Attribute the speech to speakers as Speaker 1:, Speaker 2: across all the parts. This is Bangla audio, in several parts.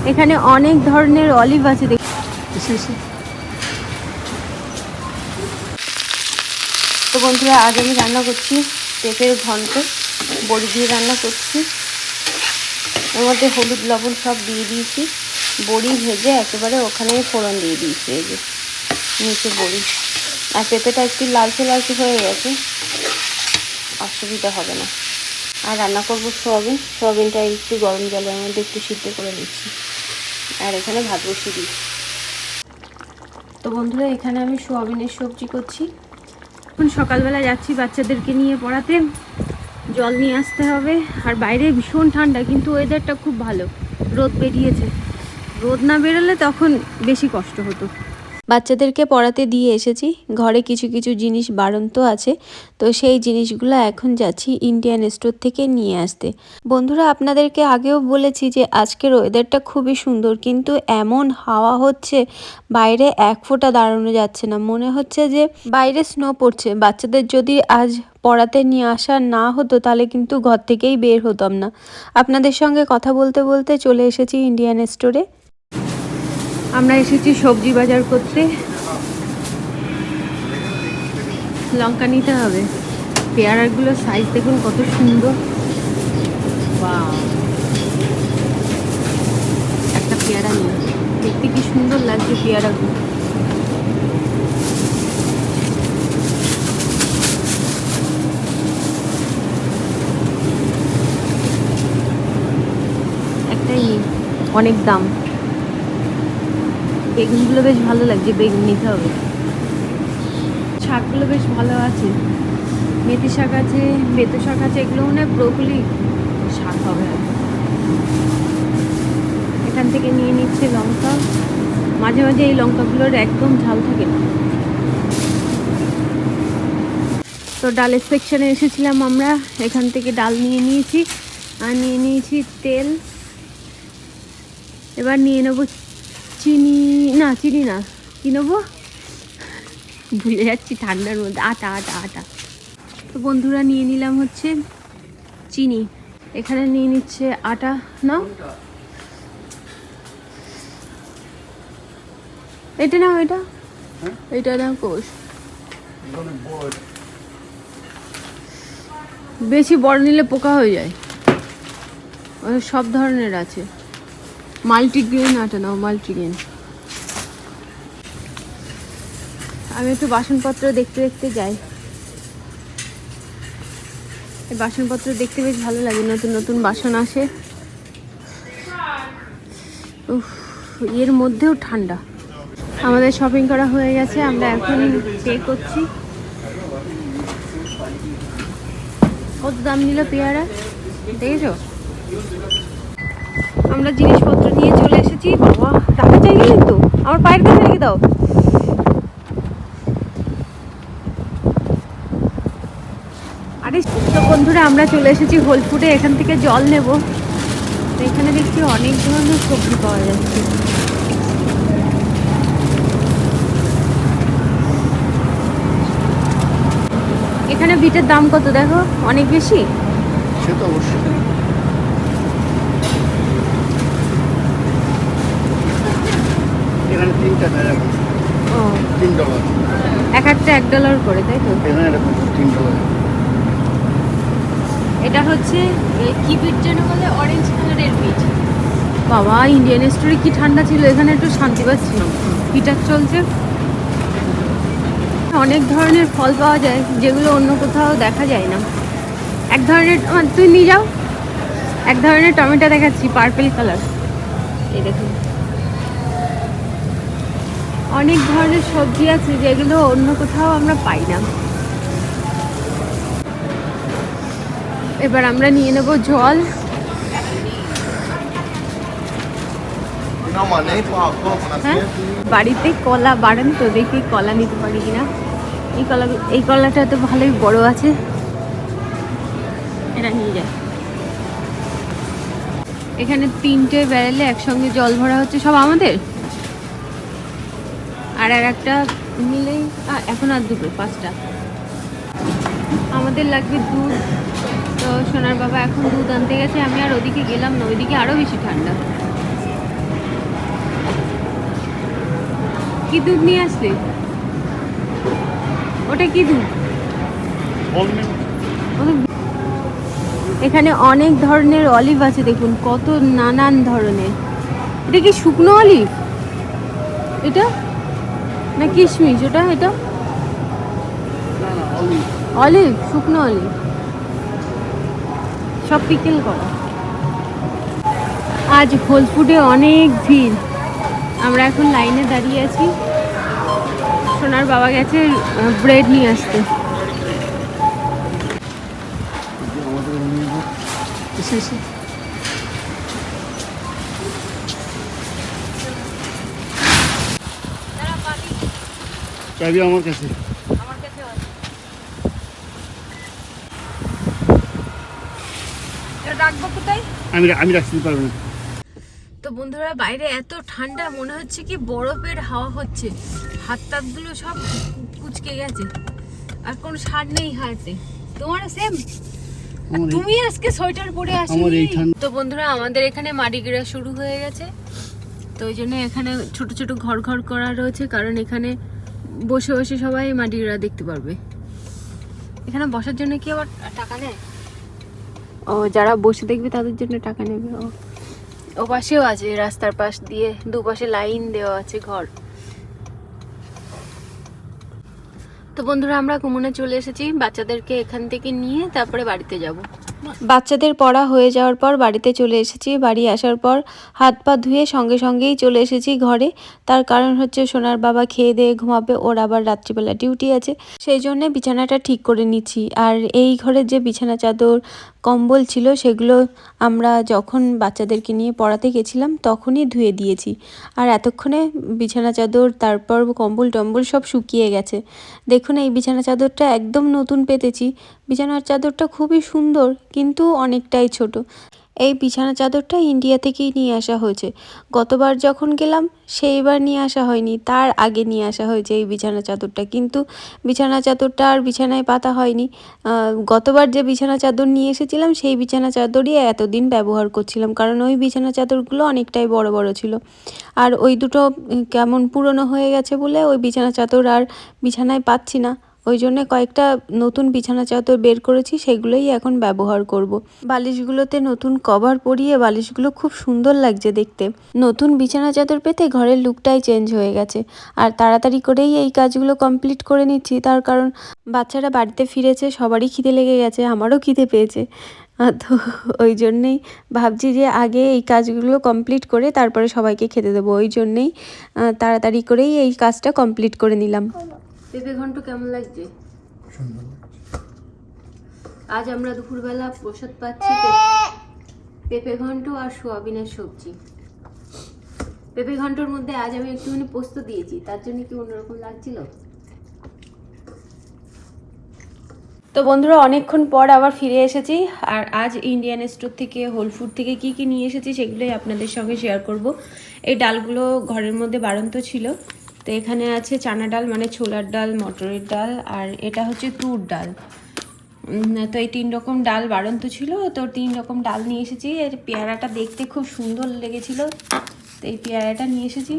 Speaker 1: এখানে অনেক ধরনের অলিভ আছে। তো বন্ধুরা, আজ আমি রান্না করছি পেঁপের ঘন্ট, বড়ি দিয়ে রান্না করছি। এর মধ্যে হলুদ লবণ সব দিয়ে দিয়েছি, বড়ি ভেজে একেবারে ওখানে ফোড়ন দিয়ে দিয়েছি। এই যে নিচে বড়ি, আর পেঁপেটা একটু লালচে লালচে হয়ে গেছে, অসুবিধা হবে না। আর রান্না করবো সোয়াবিনটা একটু গরম জলের মধ্যে একটু সিদ্ধ করে নিচ্ছি, আর এখানে ভাত বসিয়ে দিচ্ছি। তো বন্ধুরা, এখানে আমি সোয়াবিনের সবজি করছি। এখন সকালবেলা যাচ্ছি বাচ্চাদেরকে নিয়ে পড়াতে, জল নিয়ে আসতে হবে। আর বাইরে ভীষণ ঠান্ডা, কিন্তু ওয়েদারটা খুব ভালো, রোদ বেরিয়েছে। রোদ না বেরোলে তখন বেশি কষ্ট হতো। বাচ্চাদেরকে পড়াতে দিয়ে এসেছি, ঘরে কিছু কিছু জিনিস বাড়ন্ত আছে, তো সেই জিনিসগুলো এখন যাচ্ছি ইন্ডিয়ান স্টোর থেকে নিয়ে আসতে। বন্ধুরা, আপনাদেরকে আগেও বলেছি যে আজকের ওয়েদারটা খুবই সুন্দর, কিন্তু এমন হাওয়া হচ্ছে বাইরে এক ফোঁটা দাঁড়ানো যাচ্ছে না, মনে হচ্ছে যে বাইরে স্নো পড়ছে। বাচ্চাদের যদি আজ পড়াতে নিয়ে আসা না হতো তাহলে কিন্তু ঘর থেকেই বের হতাম না। আপনাদের সঙ্গে কথা বলতে বলতে চলে এসেছি ইন্ডিয়ান স্টোরে। আমরা এসেছি সবজি বাজার করতে। লঙ্কা নিতে হবে, পেয়ারাগুলোর সাইজ দেখুন কত সুন্দর। বাহ, একটা পেয়ারা নিয়ে দেখতে কি সুন্দর লাগছে পেয়ারাগুলো। একটাই অনেক দাম। বেগুনগুলো বেশ ভালো লাগছে, বেগুন নিতে হবে। শাকগুলো বেশ ভালো আছে, মেথি শাক আছে, বেতো শাক আছে, এগুলো মনে হয় ব্রোকলি শাক হবে। এখান থেকে নিয়ে নিচ্ছে লঙ্কা। মাঝে মাঝে এই লঙ্কাগুলোর একদম ঝাল থাকে না। তো ডালের সেকশনে এসেছিলাম আমরা, এখান থেকে ডাল নিয়ে নিয়েছি, আর নিয়ে নিয়েছি তেল। এবার নিয়ে নেবো চিনি, না চিনি না, কি নেবো ভুলে যাচ্ছি ঠান্ডার মধ্যে, আটা আটা আটা। তো বন্ধুরা, নিয়ে নিলাম হচ্ছে চিনি, এখানে নিয়ে নিচ্ছে আটা। নাও, এটা নাও, এটা নাও কোষ। বেশি বড় নিলে পোকা হয়ে যায়, সব ধরনের আছে। মাল্টিগ্রেন আটা নাও, মাল্টিগ্রেন। আমি একটু বাসনপত্র দেখতে দেখতে যাই, এই বাসনপত্র দেখতে বেশ ভালো লাগে, নতুন নতুন বাসন আসে। এর মধ্যেও ঠান্ডা। আমাদের শপিং করা হয়ে গেছে, আমরা এখন পে করছি। কত দাম নিল পেয়ারা দেখেছো? আমরা জিনিসপত্র নিয়ে চলে এসেছি। বাবা, টাকা চাই কিন্তু, আমার পায়ের কাছে রেখে দাও। আরে তো বন্ধুরা, আমরা চলে এসেছি হোল ফুডে, এখান থেকে জল নেব। তো এখানে দেখছি অনেক ধরনের সবজি পাওয়া যাচ্ছে। এখানে বিটের দাম কত দেখো, অনেক বেশি।
Speaker 2: সে তো অবশ্যই। এখানে $3
Speaker 1: ও,
Speaker 2: $3
Speaker 1: এক একটা $1 করে, তাই তো?
Speaker 2: এখানে এরকম $3।
Speaker 1: এটা হচ্ছে কি বিট যেন বলে, অরেঞ্জ কালারের বিট। বাবা, ইন্ডিয়ান স্টোরে কি ঠান্ডা ছিল, এখানে একটু শান্তি পাচ্ছি। হিটার চলছে। অনেক ধরনের ফল পাওয়া যায় যেগুলো অন্য কোথাও দেখা যায় না। এক ধরনের, তুই নিয়ে যাও, এক ধরনের টমেটো দেখাচ্ছি, পার্পল কালার। এই দেখুন, অনেক ধরনের সবজি আছে যেগুলো অন্য কোথাও আমরা পাই না। এবার আমরা নিয়ে নেব জল। হ্যাঁ, বাড়িতে কলা বাড়েন তো, দেখি কলা নিতে পারি কিনা। এই কলাটা তো ভালোই বড় আছে, এটা নিয়ে যায়। এখানে 3টে ব্যারেলে একসঙ্গে জল ভরা হচ্ছে, সব আমাদের। আর একটা নিলেই এখন আর 2টো, 5টা। আমাদের লাগবে দুধ। তো সোনার বাবা এখন দুধ আনতে গেছে, আমি আর ওদিকে গেলাম না, ওইদিকে আরো বেশি ঠান্ডা। কি দুধ নিয়ে আসলে? ওটা কি দুধ? এখানে অনেক ধরনের অলিভ আছে, দেখুন কত নানান ধরনের। এটা কি শুকনো অলিভ? এটা না কিশমিশ? ওটা এটা অলিভ, শুকনো অলিভ, সব পিকেল করা। আজ হোল ফুডে অনেক ভিড়। আমরা এখন লাইনে দাঁড়িয়ে আছি। সোনার বাবা গেছে ব্রেড নিয়ে আসতে।
Speaker 2: চাবি আমার কাছে।
Speaker 1: রাখবো কোথায়?
Speaker 2: আমি রাখতে পারবো না।
Speaker 1: তো বন্ধুরা, বাইরে এত ঠান্ডা, মনে হচ্ছে কি বরফের হাওয়া হচ্ছে। হাত টাতগুলো সব কুচকে গেছে, আর কোনো সার নেই হাতে। তোমার সেম? তুমি আজকে সোয়েটার পরে আসোনি? তো বন্ধুরা, আমাদের এখানে মাডিগ্রা শুরু হয়ে গেছে। তো ওই জন্য এখানে ছোট ছোট ঘর ঘর করা রয়েছে, কারণ এখানে বসে বসে সবাই মাডিগ্রা দেখতে পারবে। এখানে বসার জন্য কি আবার টাকা নেয়? ও, যারা বসে দেখবে তাদের জন্য টাকা নেবে। ও পাশেও আছে, রাস্তার পাশ দিয়ে দুপাশে লাইন দেওয়া আছে ঘর। তো বন্ধুরা, আমরা কুমনে চলে এসেছি। বাচ্চাদেরকে এখান থেকে নিয়ে তারপরে বাড়িতে যাব। বাচ্চাদের পড়া হয়ে যাওয়ার পর বাড়িতে চলে এসেছি। বাড়ি আসার পর হাত পা ধুয়ে সঙ্গে সঙ্গেই চলে এসেছি ঘরে। তার কারণ হচ্ছে সোনার বাবা খেয়ে দিয়ে ঘুমাবে, ওর আবার রাত্রিবেলা ডিউটি আছে, সেই জন্যে বিছানাটা ঠিক করে নিচ্ছি। আর এই ঘরের যে বিছানা চাদর কম্বল ছিল সেগুলো আমরা যখন বাচ্চাদেরকে নিয়ে পড়াতে গেছিলাম তখনই ধুয়ে দিয়েছি। আর এতক্ষণে বিছানা চাদর তারপর কম্বল টম্বল সব শুকিয়ে গেছে। দেখুন, এই বিছানা চাদরটা একদম নতুন পেতেছি। বিছানার চাদরটা খুবই সুন্দর, কিন্তু অনেকটাই ছোট। এই বিছানা চাদরটা ইন্ডিয়া থেকেই নিয়ে আসা হয়েছে। গতবার যখন গেলাম সেইবার নিয়ে আসা হয়নি, তার আগে নিয়ে আসা হয়েছে এই বিছানা চাদরটা। কিন্তু বিছানা চাদরটা আর বিছানায় পাতা হয়নি। গতবার যে বিছানা চাদর নিয়ে এসেছিলাম সেই বিছানা চাদরই এতদিন ব্যবহার করছিলাম, কারণ ওই বিছানা চাদরগুলো অনেকটাই বড় বড় ছিল। আর ওই দুটো কেমন পুরনো হয়ে গেছে বলে ওই বিছানা চাদর আর বিছানায় পাচ্ছি না। ওই জন্য কয়েকটা নতুন বিছানা চাদর বের করেছি, সেগুলোই এখন ব্যবহার করব। বালিশগুলোতে নতুন কভার পরিয়ে বালিশগুলো খুব সুন্দর লাগছে দেখতে। নতুন বিছানা চাদর পেতে ঘরের লুকটাই চেঞ্জ হয়ে গেছে। আর তাড়াতাড়ি করেই এই কাজগুলো কমপ্লিট করে নিচ্ছি, তার কারণ বাচ্চারা বাড়িতে ফিরেছে, সবারই খিদে লেগে গেছে, আমারও খিদে পেয়েছে। তো ওই জন্যেই ভাবছি যে আগে এই কাজগুলো কমপ্লিট করে তারপরে সবাইকে খেতে দেবো। ওই জন্যেই তাড়াতাড়ি করেই এই কাজটা কমপ্লিট করে নিলাম। পেঁপে ঘন্ট কেমন লাগছে? আজ আমরা দুপুরবেলা প্রসাদ পাচ্ছি পেঁপে ঘন্ট আর সোয়াবিনের সবজি। পেঁপে ঘন্টর মধ্যে আজ আমি একটুখানি পোস্ত দিয়েছি, তার জন্য কি অন্যরকম লাগছিল। তো বন্ধুরা, অনেকক্ষণ পর আবার ফিরে এসেছি। আর আজ ইন্ডিয়ান স্টোর থেকে, হোল ফুড থেকে কি কি নিয়ে এসেছি সেগুলোই আপনাদের সঙ্গে শেয়ার করব। এই ডালগুলো ঘরের মধ্যে বাড়ন্ত ছিল। তো এখানে আছে চানা ডাল, মানে ছোলার ডাল, মটরের ডাল, আর এটা হচ্ছে তুর ডাল। তো এই 3 রকম ডাল বাড়ন্ত ছিল, তো 3 রকম ডাল নিয়ে এসেছি। এর পেয়ারাটা দেখতে খুব সুন্দর লেগেছিল, তো এই পেয়ারাটা নিয়ে এসেছি।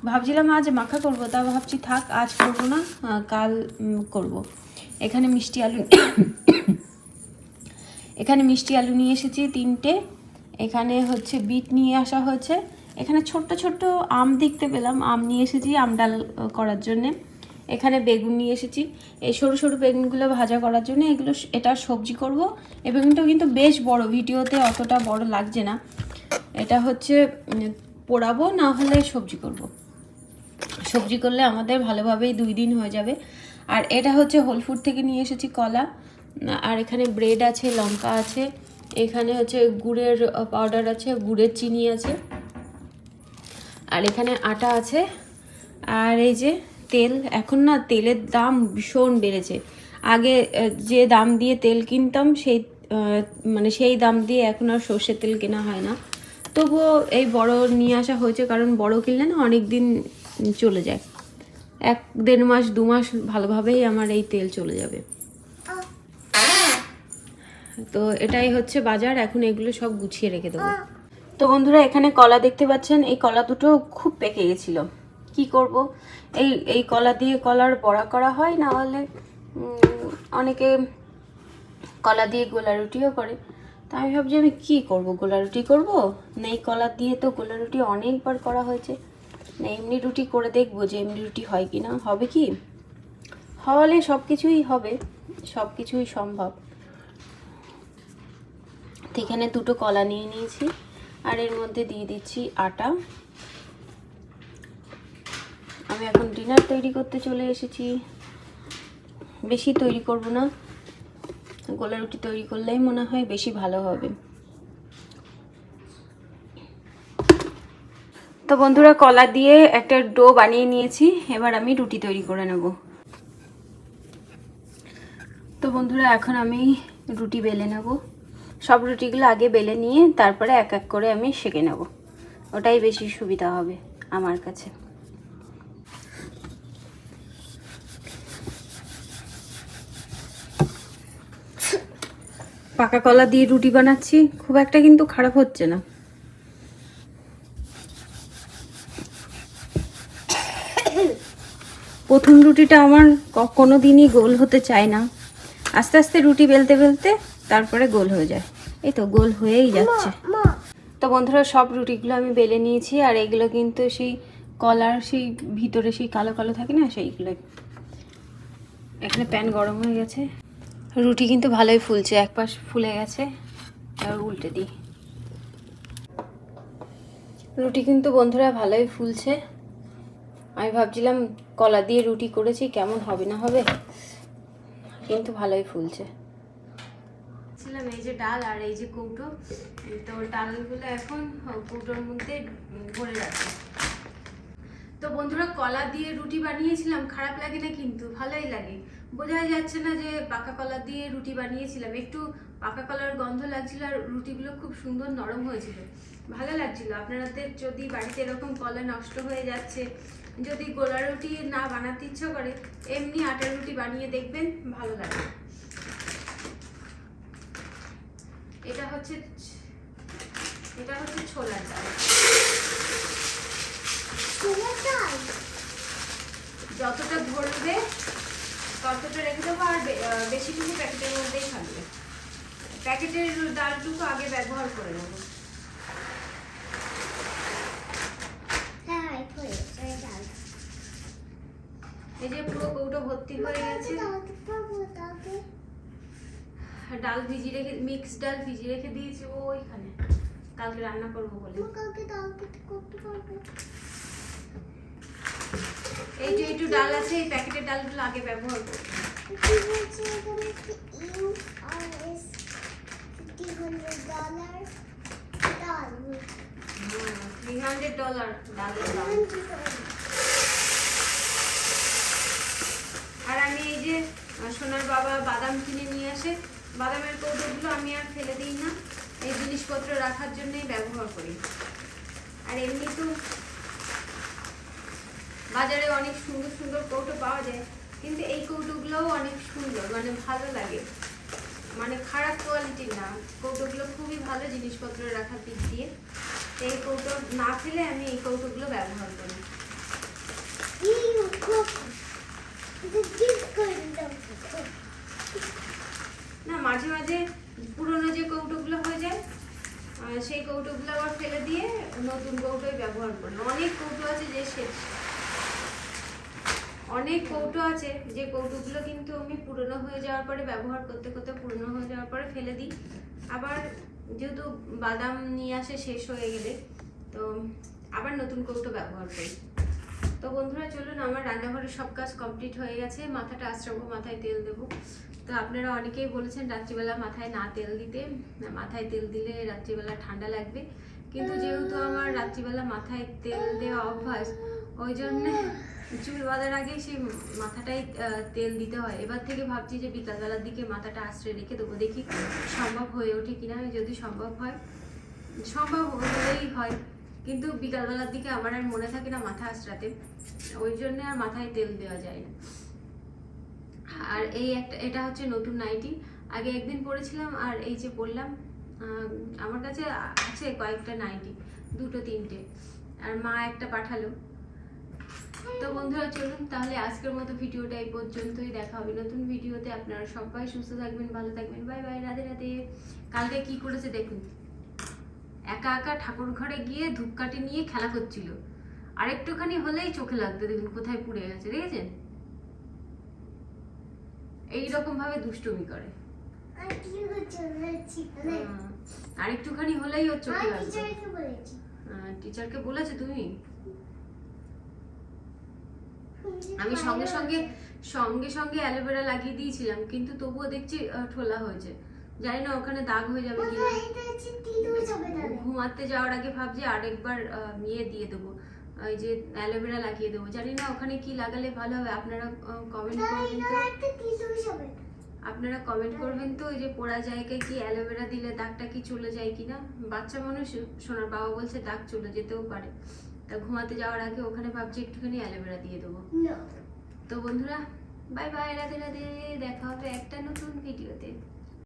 Speaker 1: ভাবছিলাম আজ মাখা করব, তা ভাবছি থাক, আজ করবো না, কাল করব। এখানে মিষ্টি আলু এখানে মিষ্টি আলু নিয়ে এসেছি 3টে। এখানে হচ্ছে বিট নিয়ে আসা হয়েছে। এখানে ছোট্ট ছোট্ট আম দেখতে পেলাম, আম নিয়ে এসেছি আম ডাল করার জন্যে। এখানে বেগুন নিয়ে এসেছি, এই সরু সরু বেগুনগুলো ভাজা করার জন্য। এটা সবজি করব। এই বেগুনটাও কিন্তু বেশ বড়, ভিডিওতে অতটা বড় লাগছে না। এটা হচ্ছে পোড়াবো, না হলে সবজি করব। সবজি করলে আমাদের ভালোভাবেই 2 দিন হয়ে যাবে। আর এটা হচ্ছে হোল ফুড থেকে নিয়ে এসেছি কলা। আর এখানে ব্রেড আছে, লঙ্কা আছে, এখানে হচ্ছে গুড়ের পাউডার আছে, গুড়ের চিনি আছে, আর এখানে আটা আছে। আর এই যে তেল, এখন না তেলের দাম ভীষণ বেড়েছে। আগে যে দাম দিয়ে তেল কিনতাম সেই দাম দিয়ে এখন আর সর্ষের তেল কেনা হয় না। তবুও এই বড় নিয়ে আসা হয়েছে, কারণ বড় কিনলে না অনেক দিন চলে যায়। 1-1.5 মাস 2 মাস ভালোভাবেই আমার এই তেল চলে যাবে। তো এটাই হচ্ছে বাজার। এখন এগুলো সব গুছিয়ে রেখে দেবো। তো বন্ধুরা, এখানে কলা দেখতে পাচ্ছেন। এই কলা দুটো খুব পেকে গেছিলো, কি করব, এই কলা দিয়ে কলার বড়া করা হয়, না হলে অনেকে কলা দিয়ে গোলা রুটিও করে। তা আমি ভাবছি আমি কি করব, গোলা রুটি করব না এই কলা দিয়ে তো গোলা রুটি অনেকবার করা হয়েছে, না এমনি রুটি করে দেখবো যে এমনি রুটি হয় কি না। হবে কি, হলে সব কিছুই হবে, সব কিছুই সম্ভব। তো এখানে দুটো কলা নিয়ে নিয়েছি আর এর মধ্যে দিয়ে দিচ্ছি আটা। আমি এখন ডিনার তৈরি করতে চলে এসেছি, বেশি তৈরি করব না, গোলা রুটি তৈরি করলেই মনে হয় বেশি ভালো হবে। তো বন্ধুরা, কলা দিয়ে একটা ডো বানিয়ে নিয়েছি, এবার আমি রুটি তৈরি করে নেব। তো বন্ধুরা, এখন আমি রুটি বেলে নেব। সব রুটিগুলো আগে বেলে নিয়ে তারপরে এক এক করে আমি সেঁকে নেব, ওটাই বেশি সুবিধা হবে আমার কাছে। পাকা কলা দিয়ে রুটি বানাচ্ছি, খুব একটা কিন্তু খারাপ হচ্ছে না। প্রথম রুটিটা আমার কোনো দিনই গোল হতে চায় না, আস্তে আস্তে রুটি বেলতে বেলতে তারপরে গোল হয়ে যায়। এই তো গোল হয়েই যাচ্ছে। তো বন্ধুরা, সব রুটিগুলো আমি বেলে নিয়েছি, আর এগুলো কিন্তু সেই কলার সেই ভিতরে সেই কালো কালো থাকে না, সেইগুলো। এখানে প্যান গরম হয়ে গেছে, রুটি কিন্তু ভালোই ফুলছে, এক পাশ ফুলে গেছে, এবার উল্টে দিই। রুটি কিন্তু বন্ধুরা ভালোই ফুলছে। আমি ভাবছিলাম কলা দিয়ে রুটি করেছি কেমন হবে না হবে, কিন্তু ভালোই ফুলছে। এই যে ডাল আর এই যে কৌটো, তো ডালগুলো এখন কৌটোর মধ্যে ভরে রাখি। তো বন্ধুরা, কলা দিয়ে রুটি বানিয়েছিলাম, খারাপ লাগে না কিন্তু ভালোই লাগে। বোঝাই যাচ্ছে না যে পাকা কলা দিয়ে রুটি বানিয়েছিলাম, একটু পাকা কলার গন্ধ লাগছিল, আর রুটিগুলো খুব সুন্দর নরম হয়েছিল, ভালো লাগছিল। আপনাদের যদি বাড়িতে এরকম কলা নষ্ট হয়ে যাচ্ছে, যদি গোলা রুটি না বানাতে ইচ্ছা করে, এমনি আটার রুটি বানিয়ে দেখবেন, ভালো লাগে। এটা হচ্ছে ছোলার ডাল। যতটা ধরবে ততটা রেখে দেবো, আর বেশিটুকু প্যাকেটের মধ্যেই থাকবে। প্যাকেটের ডালটুকু আগে ব্যবহার করে নেব। এই যে পুরো কৌটো ভর্তি হয়ে গেছে। ডাল ভিজিয়ে রেখে, মিক্স ডাল ভিজিয়ে রেখে দিয়েছি ওইখানে, কালকে রান্না করবো বলে। এই যে একটু ডাল আছে, এই প্যাকেটের ডালগুলো আগে ব্যবহার করবো। $300 ডালের দাম। আর আমি এই যে সোনার বাবা বাদাম কিনে নিয়ে আসে, বাদামের কৌটোগুলো আমি আর ফেলে দিই না, এই জিনিসপত্র রাখার জন্যই ব্যবহার করি। আর এমনি তো বাজারে অনেক সুন্দর সুন্দর কৌটো পাওয়া যায়, কিন্তু এই কৌটোগুলোও অনেক সুন্দর, মানে ভালো লাগে, মানে খারাপ কোয়ালিটির না, কৌটোগুলো খুবই ভালো জিনিসপত্র রাখার দিক দিয়ে। এই কৌটো না ফেলে আমি এই কৌটোগুলো ব্যবহার করি। না, মাঝে মাঝে পুরোনো যে কৌটোগুলো হয়ে যায়, সেই কৌটোগুলো আবার ফেলে দিয়ে নতুন কৌটোই ব্যবহার করি। অনেক কৌটো আছে যে কৌটোগুলো কিন্তু আমি পুরনো হয়ে যাওয়ার পরে ব্যবহার করতে করতে পুরনো হয়ে যাওয়ার পরে ফেলে দিই। আবার যেহেতু বাদাম নিয়ে আসে শেষ হয়ে গেলে, তো আবার নতুন কৌটো ব্যবহার করি। তো বন্ধুরা, চলুন, আমার রান্নাঘরের সব কাজ কমপ্লিট হয়ে গেছে, মাথাটা আঁচড়াবো, মাথায় তেল দেবো। তো আপনারা অনেকেই বলেছেন রাত্রিবেলা মাথায় না তেল দিতে, মাথায় তেল দিলে রাত্রিবেলা ঠান্ডা লাগবে, কিন্তু যেহেতু আমার রাত্রিবেলা মাথায় তেল দেওয়া অভ্যাস, ওই জন্যে চুল বাঁধার আগে সেই মাথাটাই তেল দিতে হয়। এবার থেকে ভাবছি যে বিকালবেলার দিকে মাথাটা আঁচড়ে রেখে দেবো, দেখি সম্ভব হয়ে ওঠে কিনা। যদি সম্ভব হলেই হয়, কিন্তু বিকালবেলার দিকে আমার আর মনে থাকে না মাথা আঁচড়াতে, ওই জন্য আর মাথায় তেল দেওয়া যায় না। আর এটা হচ্ছে নতুন নাইটি, আগে একদিন পরেছিলাম, আর এই যে পরলাম। আমার কাছে আছে কয়েকটা নাইটি, 2-3টে, আর মা একটা পাঠালো। তো বন্ধুরা চলুন তাহলে আজকের মতো ভিডিওটা এই পর্যন্তই, দেখা হবে নতুন ভিডিওতে। আপনারা সবাই সুস্থ থাকবেন, ভালো থাকবেন, বাই বাই, রাধে রাধে। কালকে কি করেছে দেখুন, একা একা ঠাকুর ঘরে গিয়ে ধূপকাঠি নিয়ে খেলা করছিল, আর একটুখানি হলেই চোখে লাগতো, দেখুন কোথায় পুড়ে গেছে, দেখেছেন? এইরকম ভাবে দুষ্টুমি করে, আর একটুখানি হলেই ওর চোখে লাগতো। টিচারকে বলেছে তুমি? আমি সঙ্গে সঙ্গে সঙ্গে সঙ্গে অ্যালোভেরা লাগিয়ে দিয়েছিলাম, কিন্তু তবুও দেখছি ঠোলা হয়েছে। জানি না ওখানে দাগ হয়ে যাবে কিনা। ঘুমাতে যাওয়ার আগে ভাবছি আরেকবার ইয়ে দিয়ে দেবো, ওই যে অ্যালোভেরা লাগিয়ে দেবো। জানি না ওখানে কি লাগালে ভালো হবে। আপনারা কমেন্ট করবেন তো, আপনারা কমেন্ট করবেন তো, ওই যে পোড়া জায়গায় কি অ্যালোভেরা দিলে দাগটা কি চলে যায় কিনা। বাচ্চা মানুষ, সোনার বাবা বলছে দাগ চলে যেতেও পারে, তা ঘুমাতে যাওয়ার আগে ওখানে ভাবছি একটুখানি অ্যালোভেরা দিয়ে দেবো। তো বন্ধুরা বাই বাই, রাধে রাধে, দেখা হবে একটা নতুন ভিডিওতে।